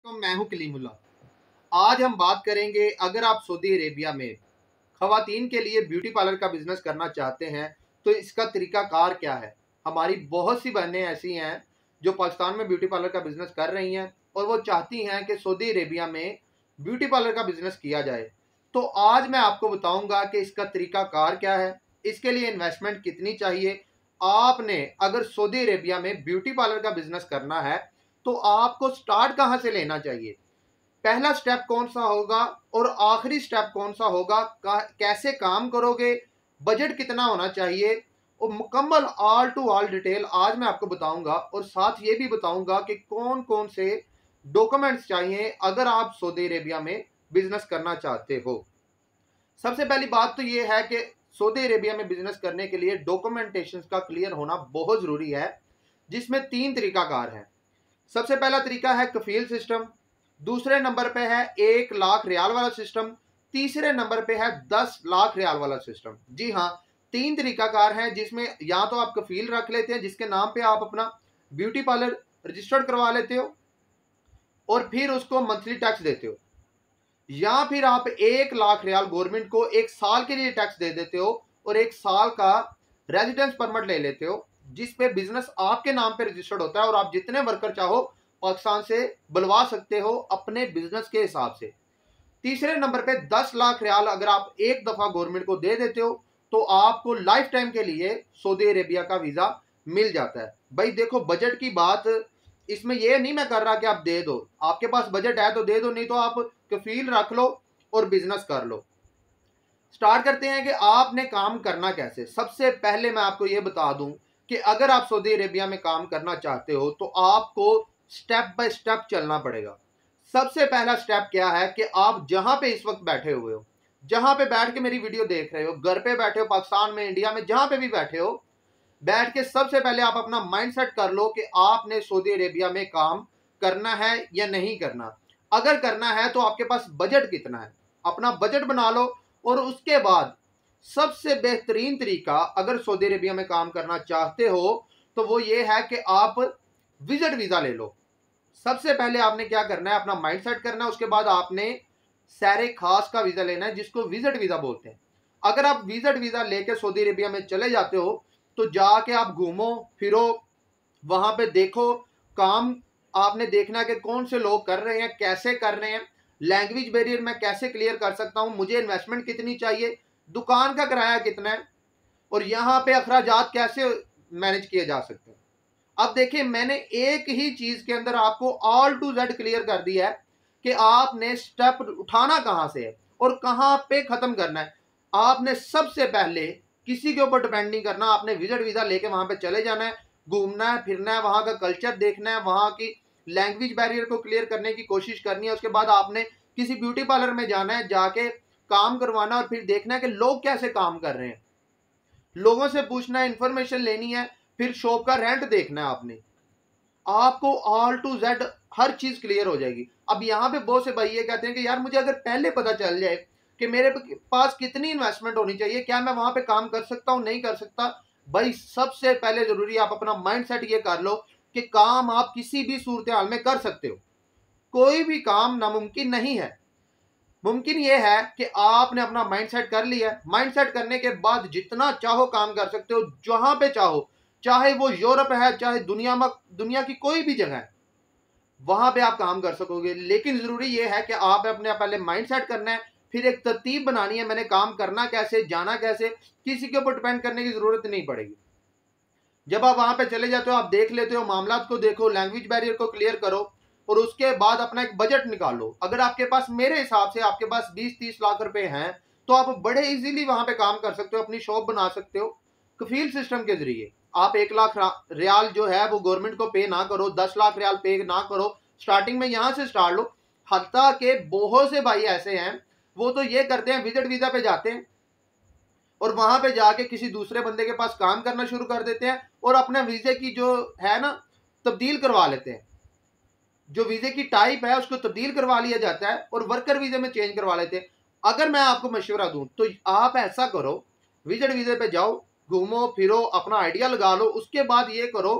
तो मैं हूं कलीमुल्ला। आज हम बात करेंगे, अगर आप सऊदी अरेबिया में खवातीन के लिए ब्यूटी पार्लर का बिजनेस करना चाहते हैं तो इसका तरीकाकार क्या है। हमारी बहुत सी बहनें ऐसी हैं जो पाकिस्तान में ब्यूटी पार्लर का बिजनेस कर रही हैं और वो चाहती हैं कि सऊदी अरेबिया में ब्यूटी पार्लर का बिजनेस किया जाए। तो आज मैं आपको बताऊंगा कि इसका तरीकाकार क्या है, इसके लिए इन्वेस्टमेंट कितनी चाहिए। आपने अगर सऊदी अरेबिया में ब्यूटी पार्लर का बिजनेस करना है तो आपको स्टार्ट कहाँ से लेना चाहिए, पहला स्टेप कौन सा होगा और आखिरी स्टेप कौन सा होगा, कैसे काम करोगे, बजट कितना होना चाहिए और मुकम्मल ऑल टू ऑल डिटेल आज मैं आपको बताऊंगा। और साथ ये भी बताऊंगा कि कौन कौन से डॉक्यूमेंट्स चाहिए अगर आप सऊदी अरेबिया में बिजनेस करना चाहते हो। सबसे पहली बात तो ये है कि सऊदी अरेबिया में बिजनेस करने के लिए डॉक्यूमेंटेशन का क्लियर होना बहुत ज़रूरी है, जिसमें तीन तरीकाकार हैं। सबसे पहला तरीका है कफील सिस्टम, दूसरे नंबर पे है 1 लाख रियाल वाला सिस्टम, तीसरे नंबर पे है 10 लाख रियाल वाला सिस्टम। जी हाँ, तीन तरीकाकार हैं जिसमें या तो आप कफील रख लेते हैं जिसके नाम पे आप अपना ब्यूटी पार्लर रजिस्टर्ड करवा लेते हो और फिर उसको मंथली टैक्स देते हो, या फिर आप 1 लाख रियाल गवर्नमेंट को एक साल के लिए टैक्स दे देते हो और एक साल का रेजिडेंस परमिट ले लेते हो जिस पे बिजनेस आपके नाम पे रजिस्टर्ड होता है और आप जितने वर्कर चाहो पाकिस्तान से बुलवा सकते हो अपने बिजनेस के हिसाब से। तीसरे नंबर पे 10 लाख रियाल अगर आप एक दफा गवर्नमेंट को दे देते हो तो आपको लाइफ टाइम के लिए सऊदी अरेबिया का वीजा मिल जाता है। भाई देखो, बजट की बात इसमें ये नहीं मैं कर रहा कि आप दे दो, आपके पास बजट है तो दे दो, नहीं तो आप कफील रख लो और बिजनेस कर लो। स्टार्ट करते हैं कि आपने काम करना कैसे। सबसे पहले मैं आपको यह बता दूं कि अगर आप सऊदी अरेबिया में काम करना चाहते हो तो आपको स्टेप बाय स्टेप चलना पड़ेगा। सबसे पहला स्टेप क्या है कि आप जहां पे इस वक्त बैठे हुए हो, जहां पे बैठ के मेरी वीडियो देख रहे हो, घर पे बैठे हो, पाकिस्तान में, इंडिया में, जहां पे भी बैठे हो, बैठ के सबसे पहले आप अपना माइंड सेट कर लो कि आपने सऊदी अरेबिया में काम करना है या नहीं करना। अगर करना है तो आपके पास बजट कितना है, अपना बजट बना लो। और उसके बाद सबसे बेहतरीन तरीका अगर सऊदी अरेबिया में काम करना चाहते हो तो वो ये है कि आप विजिट वीजा ले लो। सबसे पहले आपने क्या करना है, अपना माइंड सेट करना है। उसके बाद आपने सैरे खास का वीजा लेना है जिसको विजिट वीजा बोलते हैं। अगर आप विजिट वीजा लेके सऊदी अरेबिया में चले जाते हो तो जाके आप घूमो फिरो, वहां पे देखो, काम आपने देखना है कि कौन से लोग कर रहे हैं, कैसे कर रहे हैं, लैंग्वेज बैरियर मैं कैसे क्लियर कर सकता हूं, मुझे इन्वेस्टमेंट कितनी चाहिए, दुकान का किराया कितना है और यहाँ पे अखराजात कैसे मैनेज किए जा सकते हैं। अब देखिए, मैंने एक ही चीज के अंदर आपको ऑल टू जेड क्लियर कर दिया है कि आपने स्टेप उठाना कहां से है और कहां पे खत्म करना है। आपने सबसे पहले किसी के ऊपर डिपेंड नहीं करना, आपने विजिट वीजा लेके वहां पे चले जाना है, घूमना है फिरना है, वहां का कल्चर देखना है, वहां की लैंग्वेज बैरियर को क्लियर करने की कोशिश करनी है। उसके बाद आपने किसी ब्यूटी पार्लर में जाना है, जाके काम करवाना और फिर देखना है कि लोग कैसे काम कर रहे हैं, लोगों से पूछना है, इंफॉर्मेशन लेनी है, फिर शॉप का रेंट देखना है। आपको ऑल टू जेड हर चीज क्लियर हो जाएगी। अब यहाँ पे बहुत से भाई ये कहते हैं कि यार मुझे अगर पहले पता चल जाए कि मेरे पास कितनी इन्वेस्टमेंट होनी चाहिए, क्या मैं वहां पे काम कर सकता हूं, नहीं कर सकता। भाई सबसे पहले जरूरी है आप अपना माइंड सेट ये कर लो कि काम आप किसी भी सूरत हाल में कर सकते हो, कोई भी काम नामुमकिन नहीं है। मुमकिन यह है कि आपने अपना माइंड सेट कर लिया है, माइंड सेट करने के बाद जितना चाहो काम कर सकते हो, जहां पे चाहो, चाहे वो यूरोप है, चाहे दुनिया की कोई भी जगह है, वहां पे आप काम कर सकोगे। लेकिन जरूरी यह है कि आप अपने पहले माइंड सेट करना है, फिर एक तरतीब बनानी है, मैंने काम करना कैसे, जाना कैसे, किसी के ऊपर डिपेंड करने की जरूरत नहीं पड़ेगी। जब आप वहां पे चले जाते हो, आप देख लेते हो, मामला को देखो, लैंग्वेज बैरियर को क्लियर करो और उसके बाद अपना एक बजट निकालो। अगर आपके पास, मेरे हिसाब से आपके पास 20-30 लाख रुपए हैं तो आप बड़े इजीली वहां पे काम कर सकते हो, अपनी शॉप बना सकते हो कफील सिस्टम के जरिए। आप 1 लाख रियाल जो है वो गवर्नमेंट को पे ना करो, 10 लाख रियाल पे ना करो, स्टार्टिंग में यहां से स्टार्ट लो। हत्ता के बहुत से भाई ऐसे हैं वो तो ये करते हैं, विजिट वीजा पे जाते हैं और वहां पे जाके किसी दूसरे बंदे के पास काम करना शुरू कर देते हैं और अपने वीजे की जो है ना तब्दील करवा लेते हैं, जो वीजे की टाइप है उसको तब्दील करवा लिया जाता है और वर्कर वीजे में चेंज करवा लेते हैं। अगर मैं आपको मशवरा दूं तो आप ऐसा करो, विजिट वीजे पे जाओ, घूमो फिरो, अपना आइडिया लगा लो। उसके बाद ये करो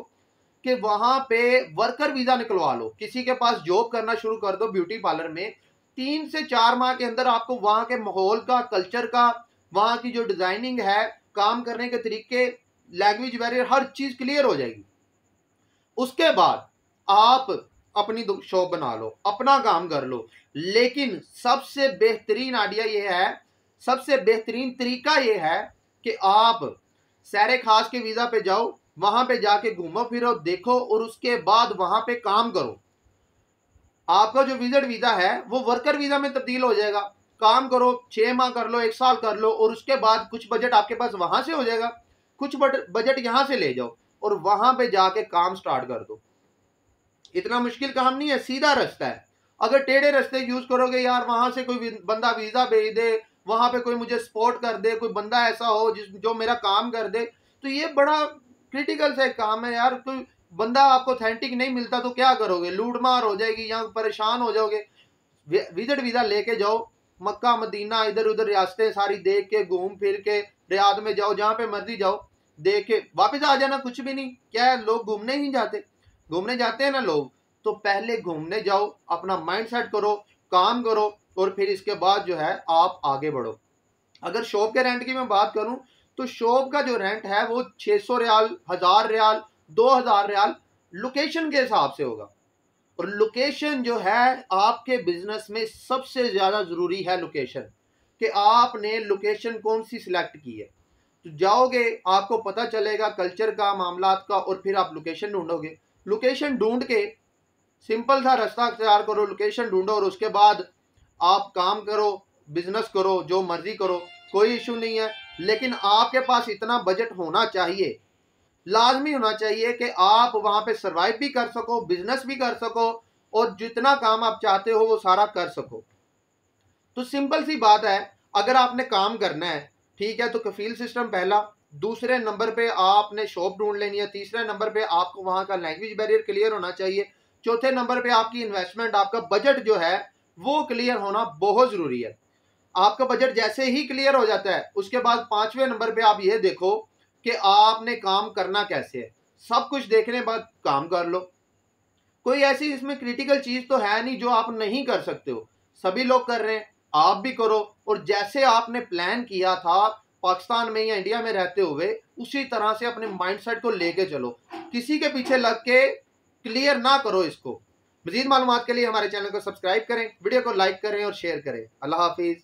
कि वहां पे वर्कर वीजा निकलवा लो, किसी के पास जॉब करना शुरू कर दो ब्यूटी पार्लर में। 3 से 4 माह के अंदर आपको वहां के माहौल का, कल्चर का, वहां की जो डिजाइनिंग है, काम करने के तरीके, लैंग्वेज बैरियर, हर चीज क्लियर हो जाएगी। उसके बाद आप अपनी शॉप बना लो, अपना काम कर लो। लेकिन सबसे बेहतरीन आइडिया यह है, सबसे बेहतरीन तरीका यह है कि आप सैरे खास के वीजा पे जाओ, वहां पे जाके घूमो फिरो, देखो, और उसके बाद वहां पे काम करो। आपका जो विजिट वीजा है वो वर्कर वीजा में तब्दील हो जाएगा। काम करो, 6 माह कर लो, 1 साल कर लो, और उसके बाद कुछ बजट आपके पास वहां से हो जाएगा, कुछ बजट यहां से ले जाओ और वहां पे जाके काम स्टार्ट कर दो। इतना मुश्किल काम नहीं है, सीधा रास्ता है। अगर टेढ़े रास्ते यूज करोगे, यार वहां से कोई बंदा वीजा भेज दे, वहां पे कोई मुझे सपोर्ट कर दे, कोई बंदा ऐसा हो जो मेरा काम कर दे, तो ये बड़ा क्रिटिकल सा काम है यार। कोई बंदा आपको ऑथेंटिक नहीं मिलता तो क्या करोगे, लूट मार हो जाएगी या परेशान हो जाओगे। विजिट वीजा लेके जाओ, मक्का मदीना इधर उधर रियासतें सारी देख के, घूम फिर के, रियाद में जाओ, जहां पे मर्जी जाओ, देख के वापस आ जाना। कुछ भी नहीं, क्या है, लोग घूमने ही जाते, घूमने जाते हैं ना लोग। तो पहले घूमने जाओ, अपना माइंड सेट करो, काम करो, और फिर इसके बाद जो है आप आगे बढ़ो। अगर शॉप के रेंट की मैं बात करूं तो शॉप का जो रेंट है वो 600 रियाल, 1000 रियाल, 2000 रियाल लोकेशन के हिसाब से होगा। और लोकेशन जो है आपके बिजनेस में सबसे ज्यादा जरूरी है लोकेशन, कि आपने लोकेशन कौन सी सिलेक्ट की है। तो जाओगे, आपको पता चलेगा कल्चर का, मामलात का, और फिर आप लोकेशन ढूंढोगे। लोकेशन ढूंढ के सिंपल सा रास्ता तैयार करो, लोकेशन ढूंढो, और उसके बाद आप काम करो, बिजनेस करो, जो मर्जी करो, कोई इशू नहीं है। लेकिन आपके पास इतना बजट होना चाहिए, लाजमी होना चाहिए, कि आप वहां पे सरवाइव भी कर सको, बिजनेस भी कर सको, और जितना काम आप चाहते हो वो सारा कर सको। तो सिंपल सी बात है, अगर आपने काम करना है, ठीक है, तो कफील सिस्टम पहला, दूसरे नंबर पे आपने शॉप ढूंढ लेनी है, तीसरे नंबर पे आपको वहां का लैंग्वेज बैरियर क्लियर होना चाहिए, चौथे नंबर पे आपकी इन्वेस्टमेंट, आपका बजट जो है वो क्लियर होना बहुत जरूरी है। आपका बजट जैसे ही क्लियर हो जाता है, उसके बाद 5वें नंबर पे आप ये देखो कि आपने काम करना कैसे है। सब कुछ देखने के बाद काम कर लो। कोई ऐसी इसमें क्रिटिकल चीज तो है नहीं जो आप नहीं कर सकते हो, सभी लोग कर रहे हैं, आप भी करो। और जैसे आपने प्लान किया था पाकिस्तान में या इंडिया में रहते हुए, उसी तरह से अपने माइंडसेट को लेके चलो, किसी के पीछे लग के क्लियर ना करो इसको। मजीद मालूमात के लिए हमारे चैनल को सब्सक्राइब करें, वीडियो को लाइक करें और शेयर करें। अल्लाह हाफिज।